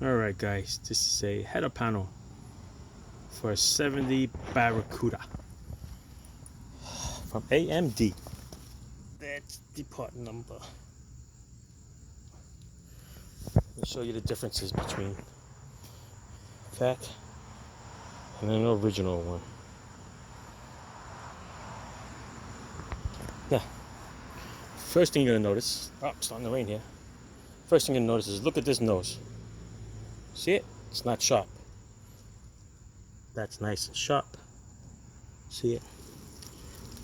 Alright guys, this is a header panel for a 70 Barracuda from AMD. That's the part number. I'll show you the differences between that and an original one. Now, first thing you're gonna notice, it's starting to rain here. First thing you're gonna notice is look at this nose. See it? It's not sharp. That's nice and sharp. See it?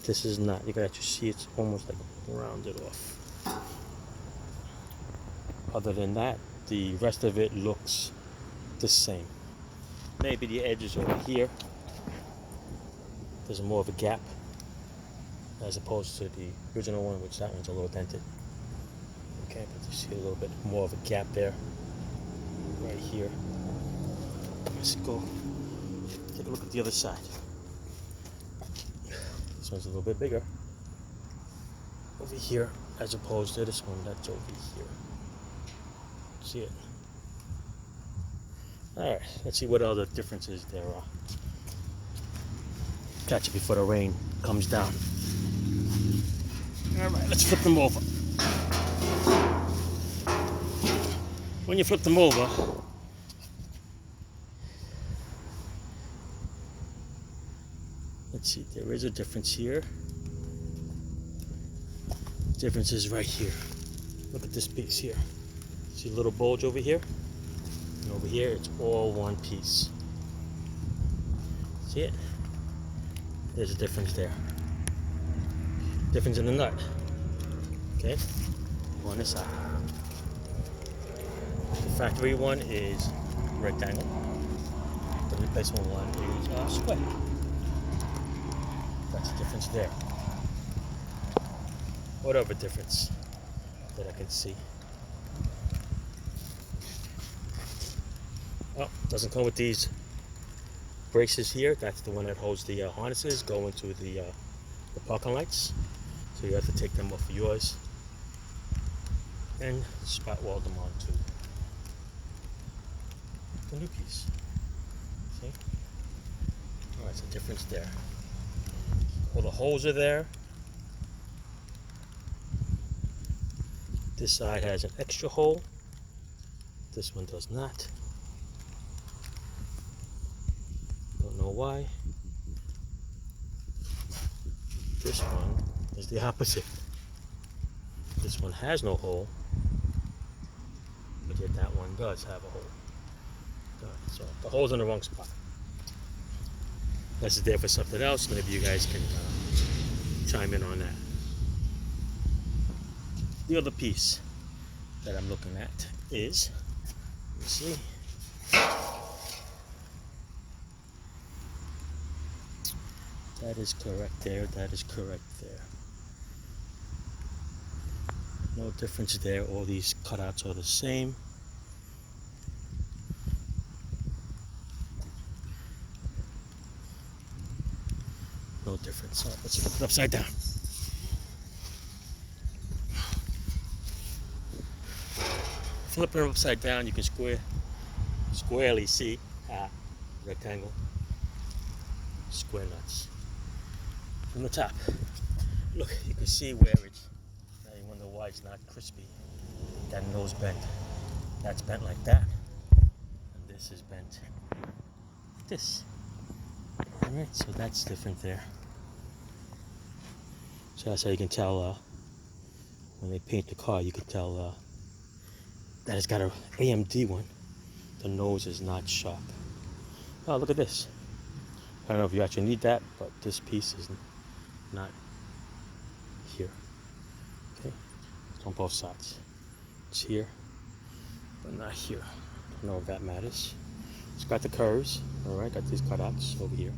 This is not. You can actually see it's almost like rounded off. Other than that, the rest of it looks the same. Maybe the edges over here, there's more of a gap as opposed to the original one, which that one's a little dented. Okay, but you see a little bit more of a gap there. Right here. Let's go take a look at the other side. This one's a little bit bigger over here as opposed to this one that's over here. See it? Alright, let's see what other differences there are. Catch it before the rain comes down. Alright, let's flip them over. When you flip them over, let's see, there is a difference here. Difference is right here. Look at this piece here. See a little bulge over here? And over here, it's all one piece. See it? There's a difference there. Difference in the nut. Okay? On this side. The factory one is rectangle. The replacement one is square. That's the difference there. What other difference that I can see? Oh, doesn't come with these braces here. That's the one that holds the harnesses going to the parking lights. So you have to take them off of yours and spot weld them onto the new piece. See? Alright, it's a difference there. All the holes are there. This side has an extra hole. This one does not. Don't know why. This one is the opposite. This one has no hole, but yet that one does have a hole. So the hole's in the wrong spot. This is there for something else. Maybe you guys can chime in on that. The other piece that I'm looking at is, let me see. That is correct there. That is correct there. No difference there. All these cutouts are the same. No difference. So let's flip it upside down. Flipping it upside down, you can squarely see rectangle, square nuts. From the top, look, you can see where it's. Now you wonder why it's not crispy. That nose bent. That's bent like that, and this is bent like this. All right, so that's different there. So that's how you can tell when they paint the car. You can tell that it's got an AMD one. The nose is not sharp. Oh, look at this. I don't know if you actually need that, but this piece is not here. Okay, it's on both sides. It's here, but not here. I don't know if that matters. It's got the curves. All right, got these cutouts over here.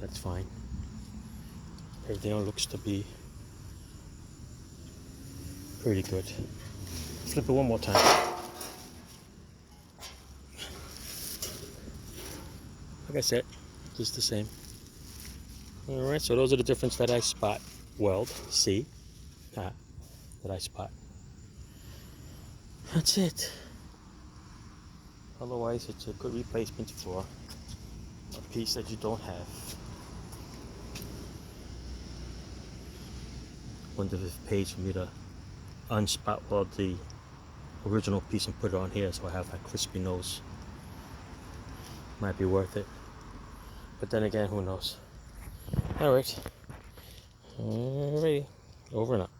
That's fine. Everything looks to be pretty good. Flip it one more time. Like I said, just the same. Alright, so those are the differences that I spot. That I spot. That's it. Otherwise, it's a good replacement for a piece that you don't have. Wonder if it pays for me to unspot weld the original piece and put it on here so I have that crispy nose. Might be worth it. But then again, who knows? Alright. Alrighty. Over and out.